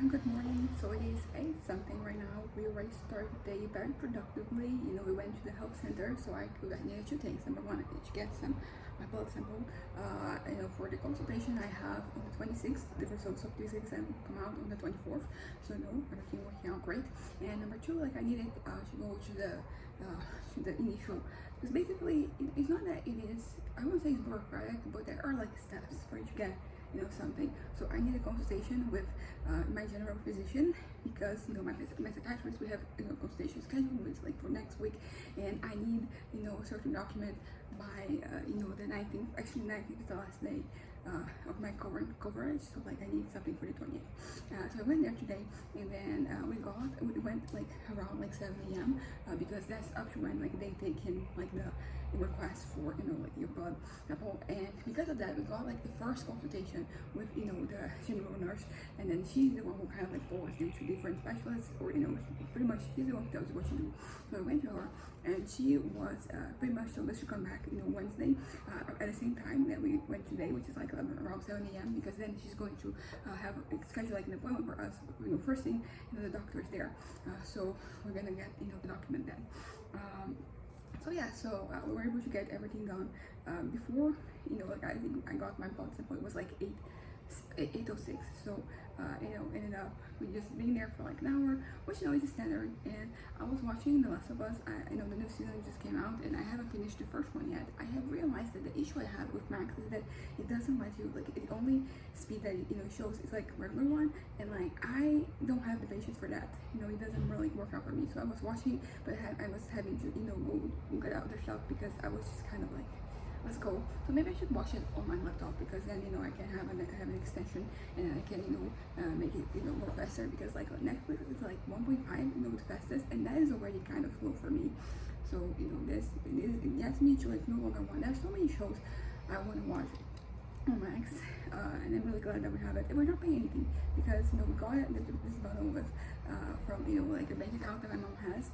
Good morning. So it is 8 something right now. We already started the day very productively. We went to the health center, so I needed two things. Number one, I needed to get my blood sample. For the consultation I have on the 26th. The results of this exam come out on the 24th. So everything working out great. And number two, I needed to go to the initial, because basically it's not that it is, I won't say it's bureaucratic, but there are steps for you to get something. So I need a consultation with my general physician, because my psychiatrist, we have consultation scheduled with for next week, and I need a certain document by the 19th. Actually 19th is the last day of my current coverage, so I need something for the 28th. So I went there today, and then we went around 7 a.m. Because that's up to when they take in the request for your blood sample. And because of that, we got the first consultation with the general nurse, and then she's the one who kind of forwards you to different specialists, or pretty much she's the one who tells you what to do. So I went to her, and she was pretty much told us to come back Wednesday at the same time that we went today, which is around 7 a.m. because then she's going to schedule an appointment for us first thing. The doctor is there, so we're gonna get the document then. So we were able to get everything done before I think I got my blood sample. It was 8:06. So ended up we just being there for an hour, which is standard. And I was watching The Last of Us. I know the new season just came out, and I haven't finished the first one yet. I have realized that the issue I have with Max is that it doesn't let you the only speed that it shows is regular one, and I don't have the patience for that. It doesn't really work out for me. So I was watching, but I was having to go get out the stuff, because I was just kind of let's go. So maybe I should watch it on my laptop, because then I can have an extension, and I can make it more faster, because Netflix is 1.5 the fastest, and that is already kind of slow for me. So it gets me to no longer want. There's so many shows I want to watch on Max, and I'm really glad that we have it. And we're not paying anything, because we got it this bundle with from a bank account that my mom has,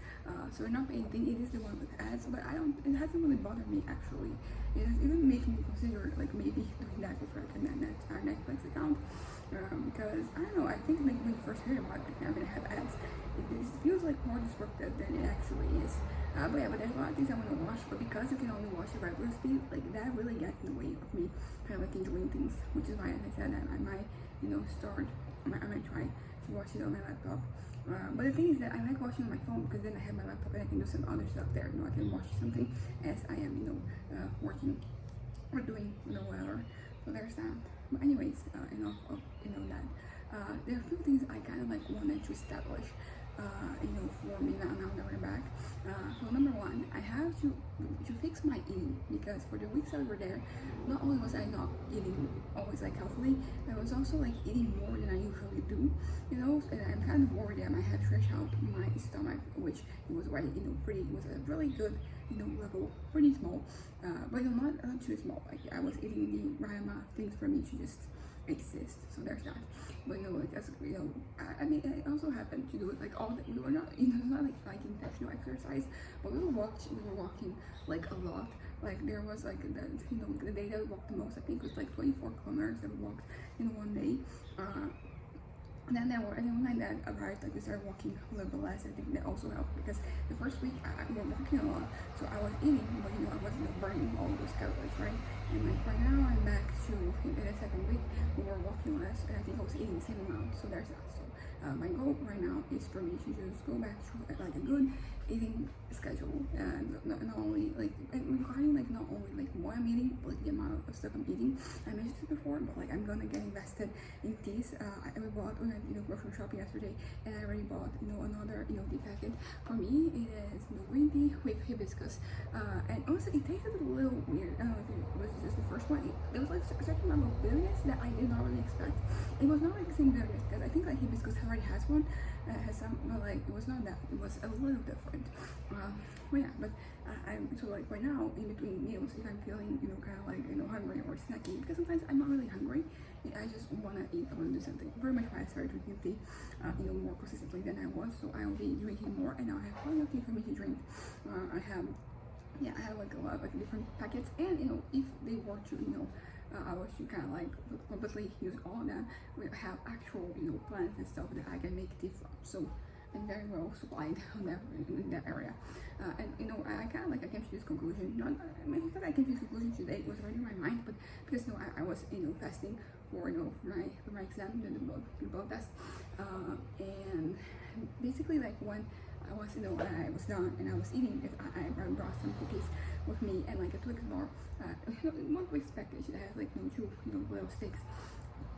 so we're not paying anything. It is the one with ads, but it hasn't really bothered me actually. It has even made me consider maybe doing that with our Netflix account, because I don't know, I think when you first hear about it, they're gonna have ads, it feels more disruptive than it actually is. But there's a lot of things I want to watch, but because you can only watch the regular speed, that really gets in the way of me kind of enjoying things, which is why, as I said, I might I might try to watch it on my laptop. But the thing is that I like watching on my phone, because then I have my laptop and I can do some other stuff there. I can watch something as I am working or doing whatever. So there's that. But anyways, enough of that. There are a few things I kind of wanted to establish for me now that we're back. So number one, I have to fix my eating, because for the weeks that we were there, not only was I not eating always healthily, I was also eating more than I usually do, and I'm kind of worried that I might have stretched out my stomach, which it was already it was a really good level, pretty small, but not too small. I was eating the right amount of things for me to just exist. So there's that. But I mean, it also happened to do it all that we were not, it's not intentional exercise, but we were walking a lot. There was the day that we walked the most, I think it was 24 kilometers that we walked in one day. And then when my dad arrived, we started walking a little bit less. I think that also helped, because the first week I was walking a lot, so I was eating, but I wasn't burning all those calories, right? And right now I'm back to in the second week, we were walking less, and I think I was eating the same amount. So there's that. So my goal right now is for me to just go back to a good eating schedule, and not only regarding not only what I'm eating, but the amount of stuff I'm eating. I mentioned this before, but I'm gonna get invested in teas. We went grocery shopping yesterday, and I already bought another tea packet. For me, it is green tea with hibiscus, and honestly, it tasted a little weird. I don't know if it was just the first one. There was a certain level of bitterness that I did not really expect. It was not the same bitterness, because I think hibiscus already has one, has some, but it was not that. It was a little different. But yeah, but I'm so right now in between meals, if I'm feeling kind of hungry or snacky, because sometimes I'm not really hungry, I just want to eat, I want to do something. Very much why I started drinking tea more consistently than I was, so I will be drinking more, and now I have plenty of tea for me to drink. I have a lot of different packets, and if they were to I was to kind of like completely use all of them. We have actual, you know, plants and stuff that I can make tea from. So I'm very well supplied on that, in that area. And you know, I kind of like I came to this conclusion. Not, I mean, not that I came to this conclusion today. It was already in my mind, but because you know, I was, you know, fasting for, you know, for my exam, the blood test, and basically like when I was, you know, I was done and I was eating, if I brought some cookies with me and like a Twix bar, one Twix package that has like, you know, 2, you know, little sticks.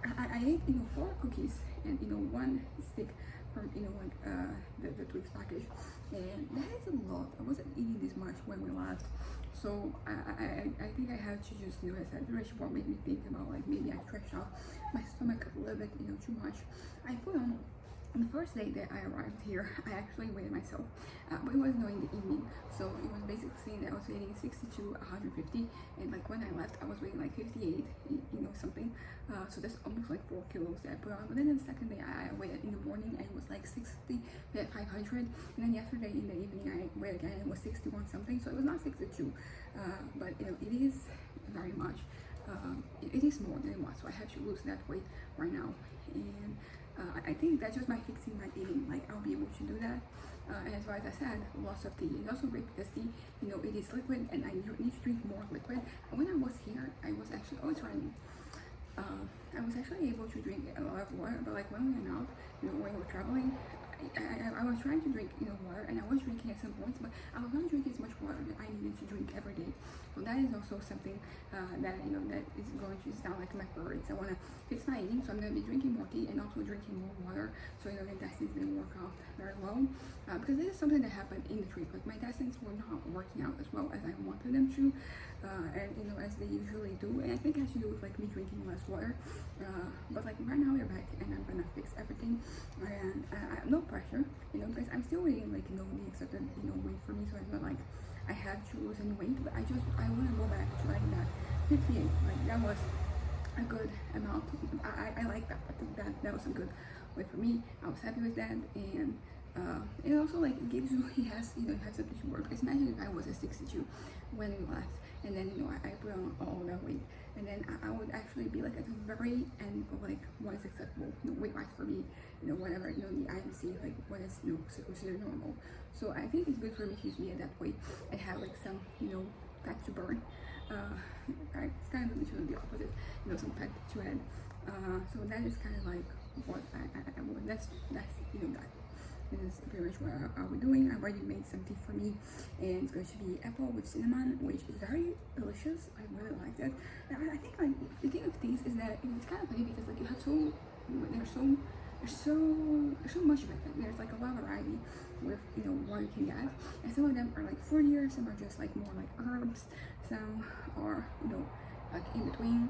I ate, you know, 4 cookies and, you know, 1 stick from, you know, like the Twix package, and that is a lot. I wasn't eating this much when we left, so I think I have to just, you know, as I said, the report made me think about like maybe I stretched out my stomach a little bit, you know, too much. I put on the first day that I arrived here, I actually weighed myself, but it was, you know, in the evening, so it was basically saying that I was weighing 62, 150, and like when I left, I was weighing like 58, you know, something. So that's almost like 4 kilos that I put on. But then the second day, I weighed in the morning, and it was like 60, 500, and then yesterday in the evening, I weighed again, and it was 61 something. So it was not 62, but you know, it is very much. It is more than what, so I have to lose that weight right now, and I think that's just by fixing my eating. Like I'll be able to do that. And as far as I said, lots of tea is also great because tea, you know, it is liquid, and I need to drink more liquid. And when I was here, I was actually always running. I was actually able to drink a lot of water, but like when we went out, you know, when we were traveling, I was trying to drink, you know, water, and I was drinking at some points, but I was not drinking as much water that I needed to drink every day. So that is also something that, you know, that is going to sound like my priorities. I want to fix my eating, so I'm going to be drinking more tea and also drinking more water, so, you know, the intestines didn't work out very well, because this is something that happened in the trip. Like my intestines were not working out as well as I wanted them to, and you know, as they usually do, and I think it has to do with like me drinking less water, but like right now we're back and I'm gonna fix everything, and I have no pressure, you know, because I'm still waiting, like, you know, the accepted, you know, weight for me, so it's not like I have to lose any weight, but I want to go back to like that 58. Like that was a good amount. I like that. I think that was a good weight for me. I was happy with that, and it also like gives you, he has, you know, you have something to work. Because imagine if I was at 62 when we left, and then, you know, I put on all that weight, and then I would actually be like at the very end of like what is acceptable, you know, weight wise for me, you know, whatever, you know, the IMC, like what is, you know, considered normal. So I think it's good for me to use me at that weight and have like some, you know, fat to burn. It's kind of literally the opposite, you know, some fat to add. So that is kind of like what I want. That's you know, that is pretty much what I'll be doing. I already made some tea for me, and it's going to be apple with cinnamon, which is very delicious. I really like that. And I think like the thing with these is that it's kind of funny because like you have there's so much of it. Like, there's like a lot of variety with, you know, what you can get, and some of them are like fruitier, some are just like more like herbs, some are, you know, like in between.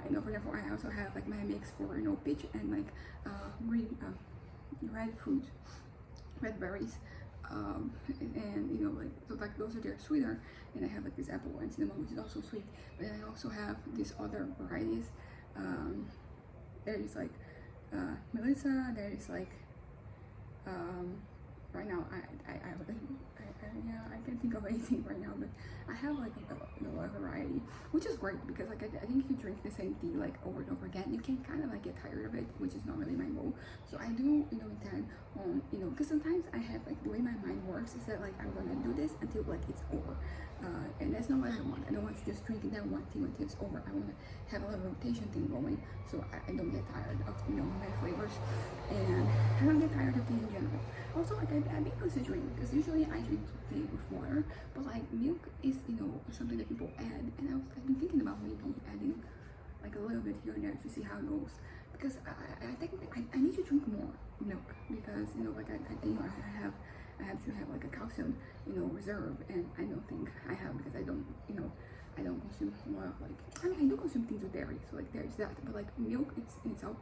You know, for example, I also have like my mix for, you know, peach and like green red fruit, red berries, and you know, like, so like those are their sweeter, and I have like this apple and cinnamon, which is also sweet. But I also have these other varieties. There is like Melissa, there is like right now I can't think of anything right now, but I have like a lot of variety, which is great because like I think if you drink the same tea like over and over again, you can kind of like get tired of it, which is not really my goal. So I do, you know, intend on, you know, because sometimes I have like the way my mind works is that like I'm gonna do this until like it's over, and that's not what I want. I don't want to just drink that one tea until it's over. I want to have a little rotation thing going, so I don't get tired of, you know, my flavors, and I don't get tired of tea in general. Also, like I've been considering, because usually I drink tea with water, but like milk is, you know, something that people add, and I've been thinking about maybe adding like a little bit here and there to see how it goes, because I think I need to drink more milk, because, you know, like you know, I have to have like a calcium, you know, reserve, and I don't think I have, because I don't, you know, I don't consume a lot of like, I mean, I do consume things with dairy, so like there's that, but like milk it's in itself,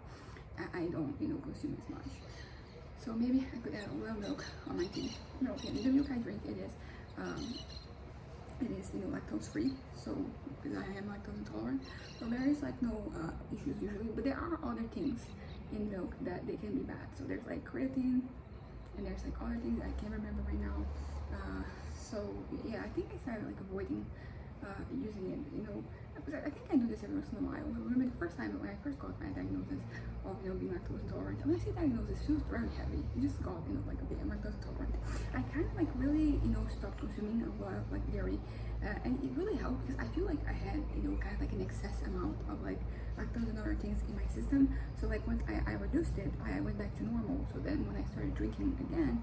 I don't, you know, consume as much. So maybe I could add a little milk on my tea. No, okay, the milk I drink, it is, you know, lactose free, so because I am lactose intolerant, so there is like no issues usually, but there are other things in milk that they can be bad. So there's like creatine, and there's like other things I can't remember right now. So yeah, I think I started like avoiding using it, you know, I think I do this every once in a while. I remember the first time when I first got my diagnosis of being lactose intolerant. When I say diagnosis, it feels very heavy. You just got like okay, I'm lactose intolerant. I kind of like really stopped consuming a lot of like dairy, and it really helped because I feel like I had kind of like an excess amount of like lactose and other things in my system. So like once I reduced it, I went back to normal. So then when I started drinking again,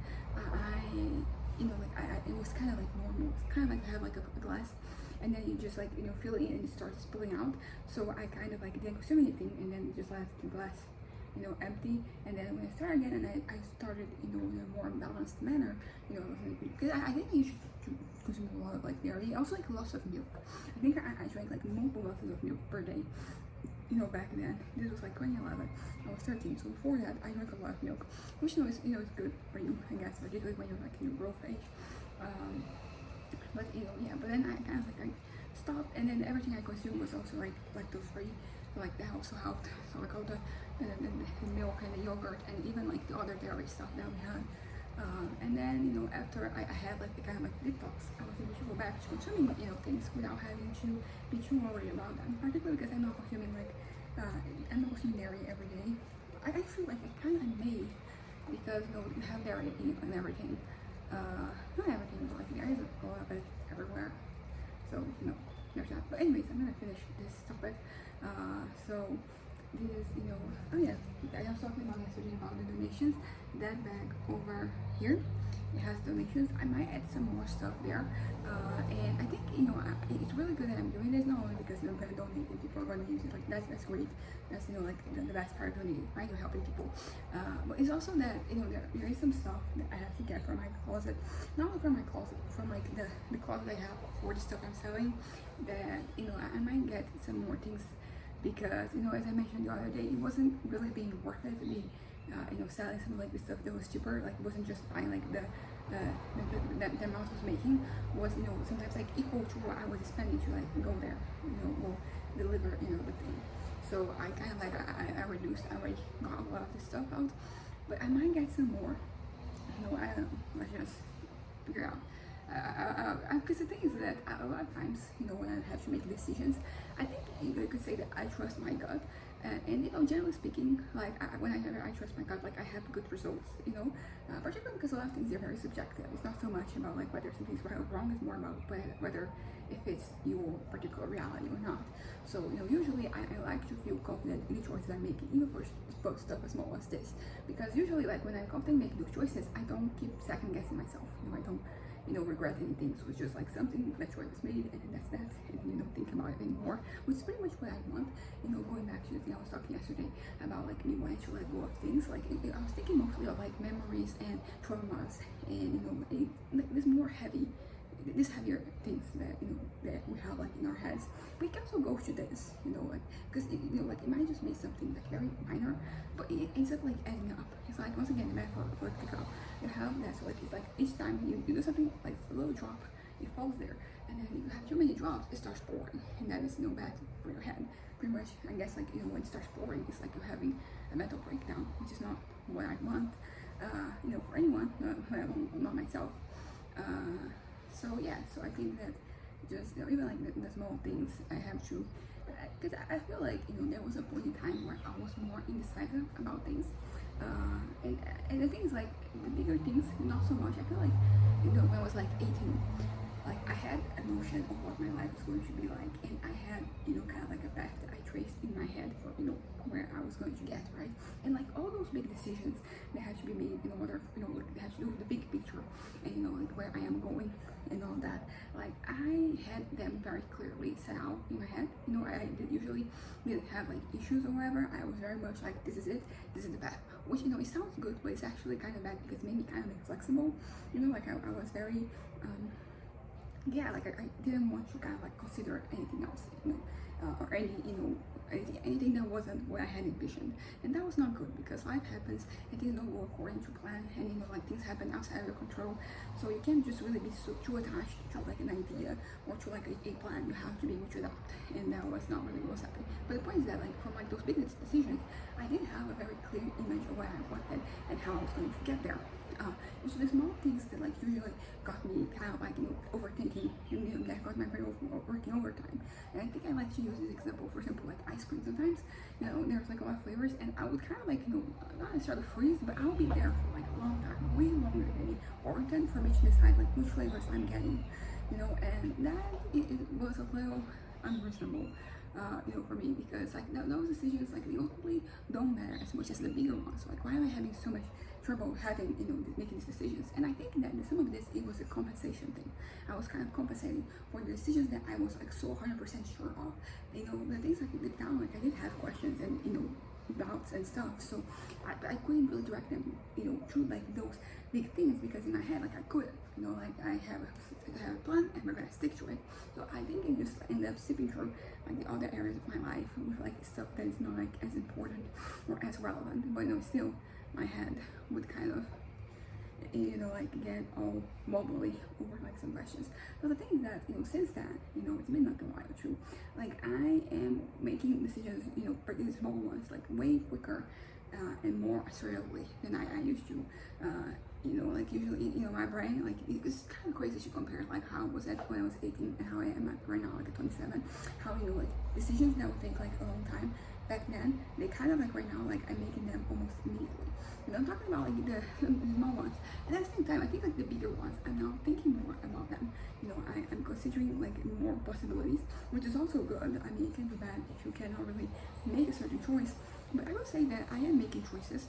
it was kind of like normal. It's kind of like I have like a glass, and then you just like fill it in and it starts spilling out. So I kind of like didn't consume anything, and then just left the glass empty. And then when I started again, and I started in a more balanced manner, because I think you should consume a lot of like dairy. Also like lots of milk. I think I drank like multiple glasses of milk per day. Back then, this was like 2011. I was 13, so before that, I drank a lot of milk, which is good for you, I guess, particularly when you're like in your growth age. But but then I kind of like I stopped, and then everything I consumed was also like lactose free. So like that also helped. So like all the milk and the yogurt and even like the other dairy stuff that we had. And then after I had like the kind of like detox, I was able to go back to consuming things without having to be too worried about them. Particularly because I'm not consuming dairy every day. I feel like I kind of may, because you have dairy in everything. Not everything, but like there is a lot of it everywhere. So there's that. But anyways, I'm gonna finish this topic. So this oh yeah, I was talking about yesterday about the donations. That bag over here, it has donations. I might add some more stuff there, and I think it's really good that I'm doing this, not only because I'm gonna donate and people are gonna use it. Like that's great. That's like the best part of donating, right? You're helping people. But it's also that there is some stuff that I have to get from my closet, not only from my closet, from like the closet I have for the stuff I'm selling. That I might get some more things, because as I mentioned the other day, it wasn't really being worth it to be selling some like the stuff that was cheaper. Like it wasn't just buying like the amount I was making was sometimes like equal to what I was spending to like go there, go deliver the thing. So I kind of like I reduced. I already got a lot of this stuff out, but I might get some more. I don't know. Let's just figure out. Because the thing is that a lot of times, when I have to make decisions, I think you could say that I trust my gut, and generally speaking, like when I trust my gut, like I have good results, particularly because a lot of things are very subjective. It's not so much about like whether something's right or wrong; it's more about whether it fits your particular reality or not. So usually I like to feel confident in the choices I'm making, even for stuff as small as this, because usually like when I'm confident making those choices, I don't keep second guessing myself. I don't regret anything. So it's just like something that choice was made, and that's that, and don't think about it anymore, which is pretty much what I want. Going back to the thing I was talking yesterday about like me wanting to let go of things, like I was thinking mostly of like memories and traumas, and this more heavier things that that we have like in our heads. But it can also go to this, like because like it might just be something like very minor, but it ends up like adding up. It's like, once again, the metaphor of vertical. You have that, so like it's like each time you do something, like a little drop, it falls there, and then you have too many drops, it starts pouring, and that is bad for your head. Pretty much, I guess, like when it starts pouring, it's like you're having a mental breakdown, which is not what I want, for anyone, not myself. So yeah, so I think that just even like the small things I have to, because I feel like there was a point in time where I was more indecisive about things, and the thing is like the bigger things, not so much. I feel like when I was like 18, like I had a notion of what my life was going to be like, and I had kind of like a path that I traced in my head for where I was going to get, right? And like all those big decisions that had to be made in order, like they had to do with the big picture, and like where I am going and all that, like I had them very clearly set out in my head. I usually didn't have like issues or whatever. I was very much like, this is it, this is the path, which it sounds good, but it's actually kind of bad because it made me kind of inflexible. Like I was very yeah, like I didn't want to kind of like consider anything else, or anything that wasn't what I had envisioned, and that was not good because life happens and things don't go according to plan, and like things happen outside of your control. So you can't just really be too attached to like an idea or to like a plan. You have to be able to adapt, and that was not really what was happening. But the point is that like from like those big decisions, I did have a very clear image of what I wanted and how I was going to get there. It's the small things that like usually got me kind of like overthinking, and that got my brain working overtime. And I think I like to use this example, for example, like ice cream. Sometimes there's like a lot of flavors, and I would kind of like not necessarily freeze, but I'll be there for like a long time, way longer than any organ for me to decide like which flavors I'm getting, and that it was a little unreasonable. For me, because like those decisions like they ultimately don't matter as much as the bigger ones. So, like, why am I having so much trouble having making these decisions? And I think that some of this, it was a compensation thing. I was kind of compensating for the decisions that I was like so 100% sure of. The things like deep down, like I did have questions and doubts and stuff. So I couldn't really direct them through like those big things, because in my head like I could like I have a plan and we're gonna stick to it. So I think I just ended up skipping through like the other areas of my life with like stuff that is not like as important or as relevant, but still my head would kind of like get all wobbly over like some questions. So the thing is that since that it's been like a while too, like I am making decisions pretty small ones, like way quicker and more assertively than I used to. Like usually my brain, like it's kind of crazy to compare like how I was at when I was 18 and how I am at right now, like at 27. How like decisions that would take like a long time back then, they kind of like right now, like I'm making them almost immediately. I'm talking about like the small ones, and at the same time I think like the bigger ones, I'm now thinking more about them. I'm considering like more possibilities, which is also good. I mean, it can be bad if you cannot really make a certain choice, but I will say that I am making choices.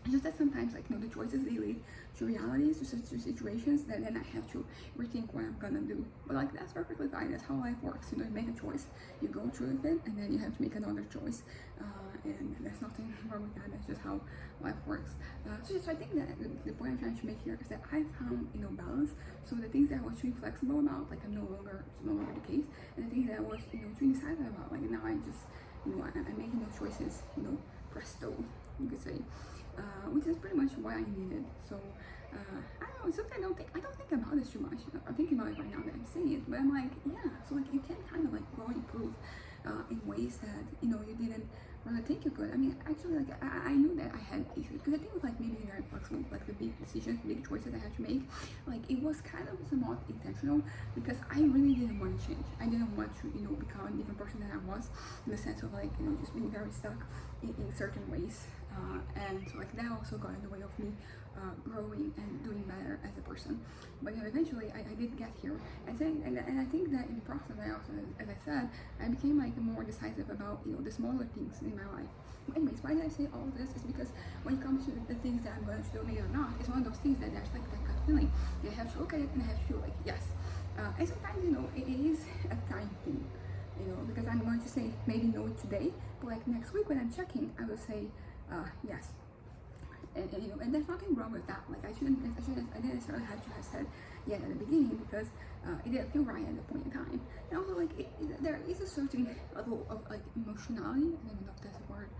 It's just that sometimes like the choices, they lead to realities, to situations that then I have to rethink what I'm gonna do. But like that's perfectly fine. That's how life works. You make a choice, you go through with it, and then you have to make another choice. And there's nothing wrong with that. That's just how life works. So I think that the point I'm trying to make here is that I found balance. So the things that I was too flexible about, like it's no longer the case, and the things that I was too indecisive about, like now I just I'm making those choices presto, you could say. Which is pretty much what I needed. So I don't know, something I don't think about this too much. I'm thinking about it right now that I'm saying it, but I'm like, yeah, so like you can kind of like grow and improve in ways that you didn't really think you could. I mean, actually, like I knew that I had issues, because I think with like maybe very flexible, like the big decisions, big choices I had to make, like it was kind of somewhat intentional, because I really didn't want to change. I didn't want to become a different person than I was, in the sense of like just being very stuck in certain ways. And so like that also got in the way of me growing and doing better as a person. But eventually I did get here, and I think that in the process I also, as I said, I became like more decisive about the smaller things in my life. Anyways, why did I say all of this? Is because when it comes to the things that I'm going to donate or not, it's one of those things that there's like that gut feeling. You have to look at it and I have to feel like yes. And sometimes it is a time thing. Because I'm going to say maybe no today, but like next week when I'm checking, I will say yes. And there's nothing wrong with that. Like I didn't necessarily have to have said yes at the beginning, because it didn't feel right at the point in time. And also like there is a certain level of like emotionality, I don't know if that's a word,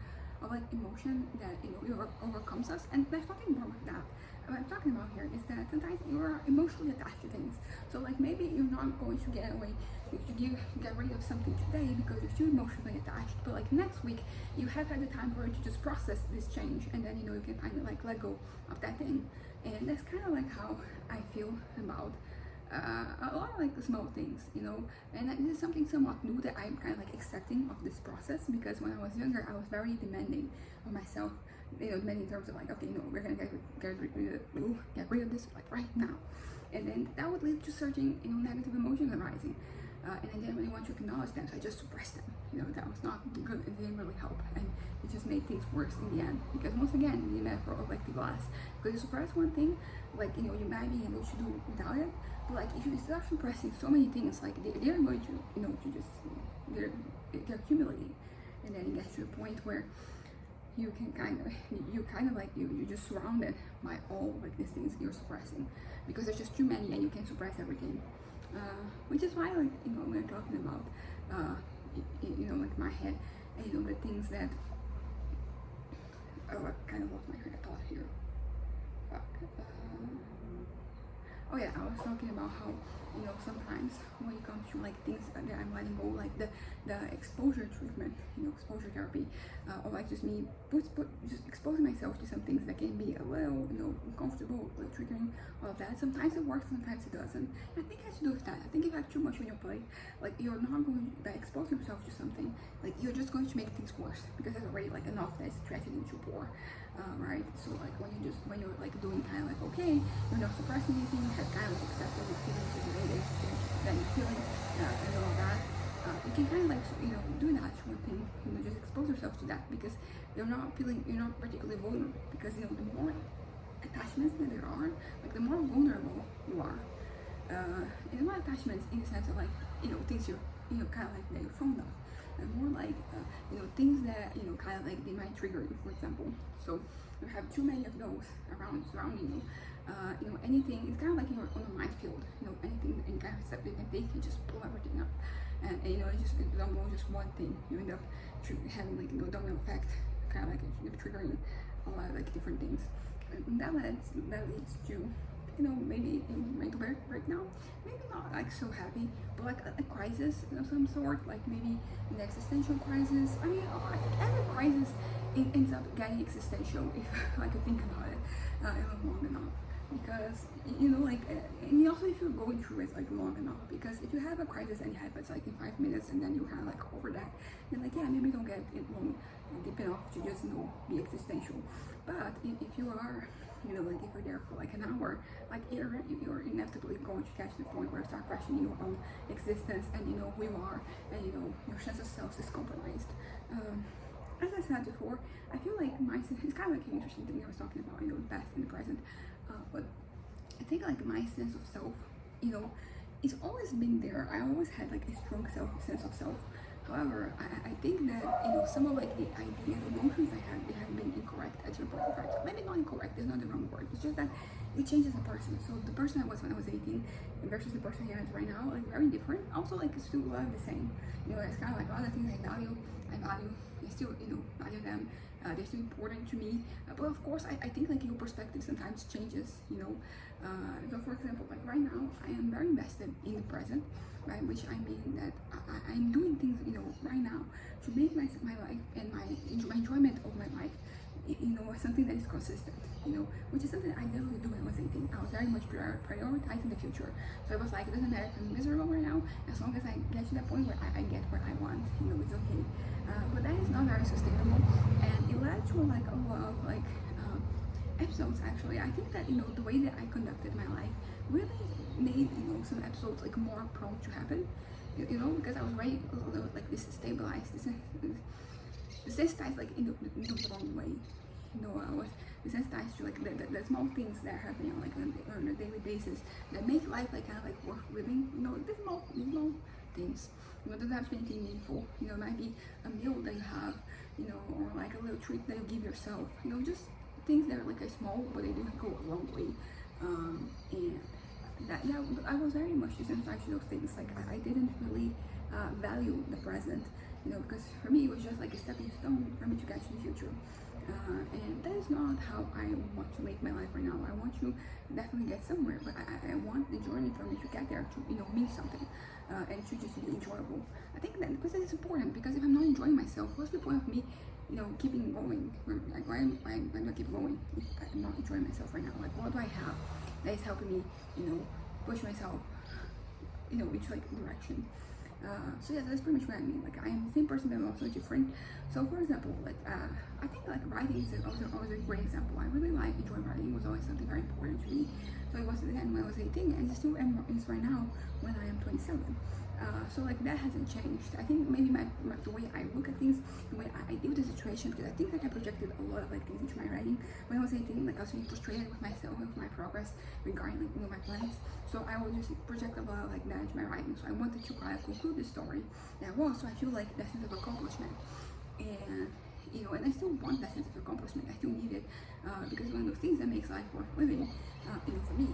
of like emotion that overcomes us, and there's nothing wrong with that. What I'm talking about here is that sometimes you are emotionally attached to things. So like maybe you're not going to get rid of something today because you're too emotionally attached, but like next week you have had the time for it to just process this change, and then you can kind of like let go of that thing. And that's kind of like how I feel about a lot of like the small things, and this is something somewhat new that I'm kind of like accepting of this process, because when I was younger I was very demanding of myself, demanding in terms of like, okay, we're gonna get rid of this like right now, and then that would lead to certain negative emotions arising, and I didn't really want to acknowledge them, so I just suppressed them. That was not good, it didn't really help, and it just made things worse in the end, because once again the metaphor of like the glass, because you suppress one thing, like you might be able to do without it, but like if you start suppressing so many things, like they're going to to just they're accumulating, and then you get to a point where you can you're just surrounded by all like these things you're suppressing, because there's just too many and you can suppress everything, which is why like we're talking about like my head, and the things that I kind of lost my train of thought here. Oh yeah, I was was talking about how, sometimes when it comes to like things that I'm letting go, like the exposure treatment, exposure therapy, or like just me just exposing myself to some things that can be a little, uncomfortable, a little triggering, all of that. Sometimes it works, sometimes it doesn't. I think it has to do with that. I think if you have too much on your plate, like you're not going to expose yourself to something, like you're just going to make things worse because there's already like enough that's threatening to pour. Right? So like when you're like doing kind of like, okay, you're not suppressing anything, you have kind of like accepted the feelings of the way that you're feeling, and all that, you can kind of like, do that one thing, just expose yourself to that, because you're not particularly vulnerable, because, the more attachments that there are, like the more vulnerable you are, and the more attachments in the sense of like, things you're, kind of like that you're fond of, and more like, things that, kind of like they might trigger you, for example. So you have too many of those surrounding you. Anything, it's kind of like you're on a minefield, anything, any kind of step you can take, you just pull everything up. And it don't go just one thing. You end up having like, domino effect, kind of like triggering a lot of like different things. And that leads to, maybe in mental breakdown, maybe not like so heavy, but like a crisis of some sort, like maybe an existential crisis. I mean, I think every crisis ends up getting existential if I could think about it long enough. Because, like, and also if you're going through it like long enough, because if you have a crisis and it happens like in 5 minutes and then you're kind of like over that, then like, yeah, maybe don't get it long, deep enough to just, be existential. But if you are, like if you're there for like an hour, like you're inevitably going to catch the point where you start questioning your own existence and who you are, and your sense of self is compromised. As I said before, I feel like my sense, it's kind of like an interesting thing I was talking about, the past and the present, but I think like my sense of self, it's always been there. I always had like a strong sense of self. However, I think that, some of like the ideas and notions I had, they have been incorrect at your point in time. Maybe not incorrect, it's not the wrong word. It's just that it changes the person. So the person I was when I was 18 versus the person I am right now, like very different. Also like it's still a lot of the same. It's kind of like a lot of things I value, I still, value them. They're still important to me. But of course, I think like your perspective sometimes changes, So for example, like right now, I am very invested in the present, by which I mean that I'm doing things, right now to make my life and my enjoyment of my life, something that is consistent, which is something I never do when I was 18. I was very much prioritizing the future. So I was like, it doesn't matter if I'm miserable right now, as long as I get to that point where I get what I want, it's okay. But that is not very sustainable, and it led to like a lot of like episodes actually. I think that the way that I conducted my life really made some episodes like more prone to happen, because I was very like desensitized like in the wrong way. I was desensitized to like the small things that are happening like on a daily basis that make life like kind of like worth living. The small things. It doesn't have to be anything meaningful. It might be a meal that you have, or like a little treat that you give yourself. Just things that are like a small, but they do go a long way. And that, yeah, I was very much desensitized to those things. Like I didn't really value the present, because for me it was just like a stepping stone for me to get to the future. And that is not how I want to make my life right now. I want to definitely get somewhere, but I want the journey for me to get there to mean something, and to just be enjoyable. I think that because it's important, because if I'm not enjoying myself, what's the point of me keeping going? Like why am I not keep going if I'm not enjoying myself right now? Like what do I have that is helping me push myself into like direction? So yeah, that's pretty much what I mean. Like I am the same person, but I'm also different. So for example, like I think like writing is also always a great example. I really enjoy writing. It was always something very important to me. So it was then when I was 18, and it still is right now when I am 27. So like that hasn't changed. I think maybe the way I look at things, the way I deal with the situation, because I think like I projected a lot of like things into my writing when I was 18. Like I was being frustrated with myself, with my progress regarding like my plans. So I would just project a lot of like that into my writing. So I wanted to kind of conclude the story that was. So I feel like that sense of accomplishment, and and I still want that sense of accomplishment. I still need it, because it's one of those things that makes life worth living, for me.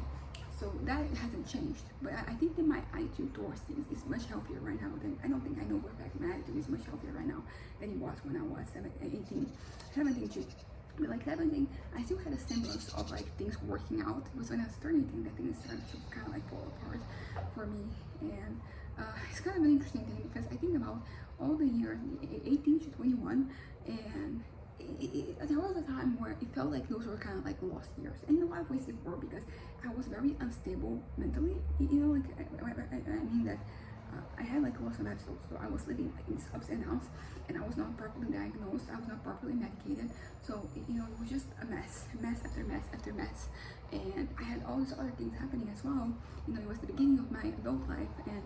So that hasn't changed, but I think that my attitude towards things is much healthier right now than, I don't think I know for a fact, my attitude is much healthier right now than it was when I was 17 to But like 17, I still had a semblance of like things working out. It was when I was starting to think that things started to kind of like fall apart for me. And it's kind of an interesting thing because I think about all the years, 18 to 21, and there was a time where it felt like those were kind of like lost years. And in a lot of ways they were, because I was very unstable mentally. You know, like I mean that I had like lots of episodes, so I was living like in these ups and downs, and I was not properly diagnosed, I was not properly medicated, so you know, it was just a mess after mess after mess. And I had all these other things happening as well. You know, it was the beginning of my adult life, and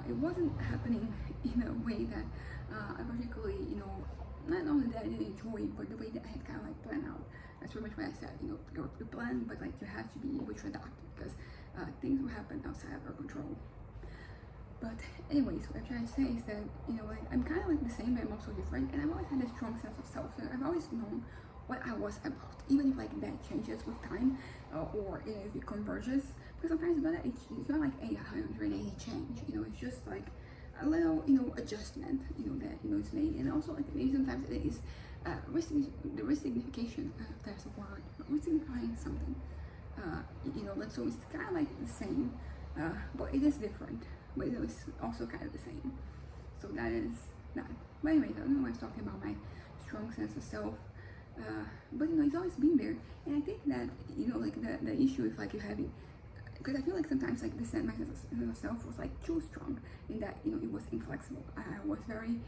it wasn't happening in a way that I particularly, you know, not only that I didn't enjoy, but the way that I had kind of like planned out. That's pretty much what I said. You know, you plan, but like you have to be able to adapt, because things will happen outside of our control. But anyways, what I'm trying to say is that, you know, like, I'm kind of like the same, but I'm also different, and I've always had a strong sense of self. So I've always known what I was about, even if like that changes with time, or you know, if it converges. Because sometimes it's not like a 180 change. You know, it's just like a little, you know, adjustment, you know, that you know is made. And also like maybe sometimes it is the resignification, that's a word, resignifying something. You know, like, so it's kind of like the same, but it is different. But it was also kind of the same. So that is that. But anyways, I don't know why I was talking about my strong sense of self. But you know, it's always been there. And I think that, you know, like the issue is like you having, because I feel like sometimes like the sense my sense of self was like too strong, in that, you know, it was inflexible. I was very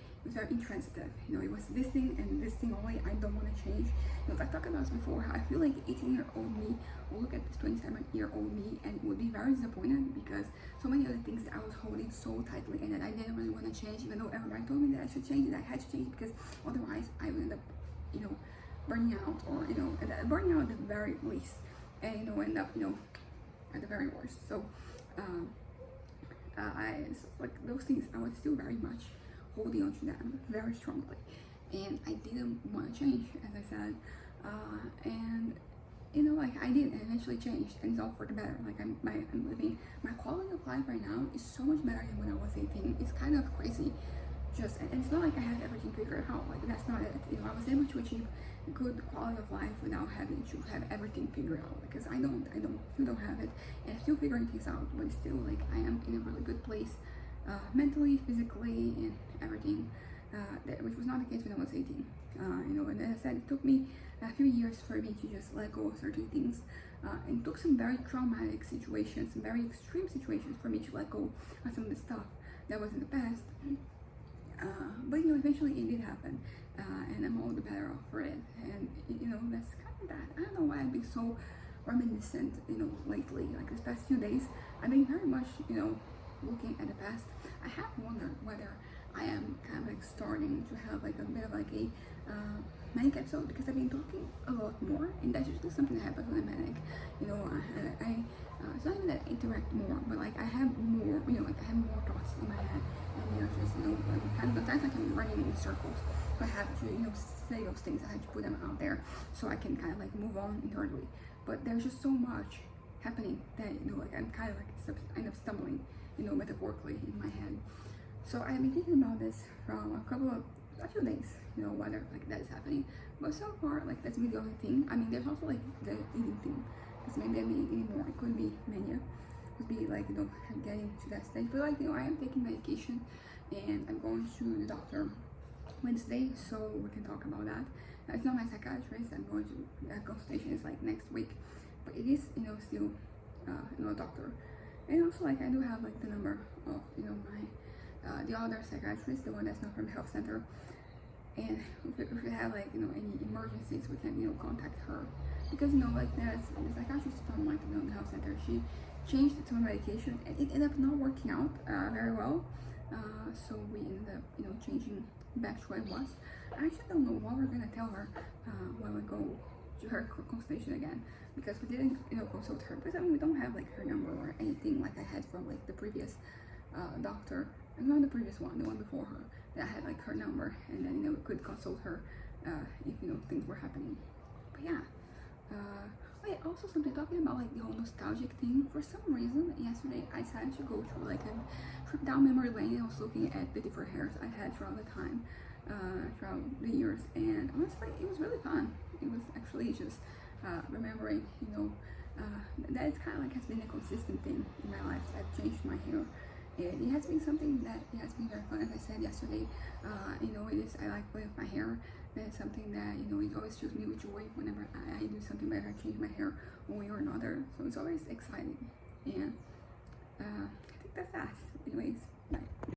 intransitive. You know, it was this thing and this thing only. I don't want to change. You know, I talked about this before. How I feel like 18-year-old me will look at this 27-year-old me and would be very disappointed, because so many other things that I was holding so tightly and that I didn't really want to change, even though everybody told me that I should change it, I had to change it, because otherwise I would end up, you know, burning out, or you know, burning out at the very least, and you know, end up, you know, at the very worst. So like those things, I was still very much holding on to them very strongly, and I didn't want to change, as I said, and you know, like I did, and eventually changed, and it's all for the better. Like I'm living, my quality of life right now is so much better than when I was 18. It's kind of crazy. Just, and it's not like I have everything figured out. Like that's not it. You know, I was able to achieve a good quality of life without having to have everything figured out, because I still don't have it, and I'm still figuring things out. But it's still like I am in a really good place, mentally, physically, and everything. Which was not the case when I was 18. You know, and as I said, it took me a few years for me to just let go of certain things. And it took some very traumatic situations, some very extreme situations for me to let go of some of the stuff that was in the past. But you know, eventually it did happen, and I'm all the better off for it. And you know, that's kind of that. I don't know why I've been so reminiscent, you know, lately. Like this past few days, I've been very much, you know, looking at the past. I have wondered whether I am kind of like starting to have like a bit of like a manic episode, because I've been talking a lot more, and that's usually something that happens when I'm manic. You know, it's not even that I interact more, but like I have more, you know, like I have more thoughts in my head, and they're just, you know, like kind of sometimes like I'm running in circles. So I have to, you know, say those things. I have to put them out there so I can kind of like move on internally. But there's just so much happening that, you know, like I'm kind of like end up stumbling, you know, metaphorically in my head. So I've been thinking about this from a few days, you know, whether like that is happening. But so far, like that's really the only thing. I mean, there's also like the eating thing, because maybe I'm eating more. It could be mania, could be like, you know, getting to that stage. But like, you know, I am taking medication, and I'm going to the doctor Wednesday, so we can talk about that. It's not my psychiatrist. I'm going to that consultation is like next week, but it is, you know, still you know, a doctor. And also like I do have like the number of, you know, my the other psychiatrist, the one that's not from the health center. And if we have like, you know, any emergencies, we can, you know, contact her, because you know, like the psychiatrist from like, you know, the health center, she changed some medication, and it ended up not working out very well. So we ended up, you know, changing back to what it was. I actually don't know what we're gonna tell her when we go to her consultation again, because we didn't, you know, consult her, because I mean, we don't have like her number or anything like I had from like the previous doctor, and not the previous one, the one before her, that I had like her number, and then, you know, we could consult her if, you know, things were happening. But yeah, wait, also something talking about like the whole nostalgic thing. For some reason, yesterday I decided to go to like a trip down memory lane. I was looking at the different hairs I had throughout the time, throughout the years, and honestly it was really fun. It was actually just remembering, that it's kind of like has been a consistent thing in my life. I've changed my hair, and it has been something that it has been very fun. As I said yesterday, it is, I like playing with my hair. That's something that it always fills me with joy whenever I do something better. I change my hair one way or another, so it's always exciting. And I think that's that. Anyways, bye.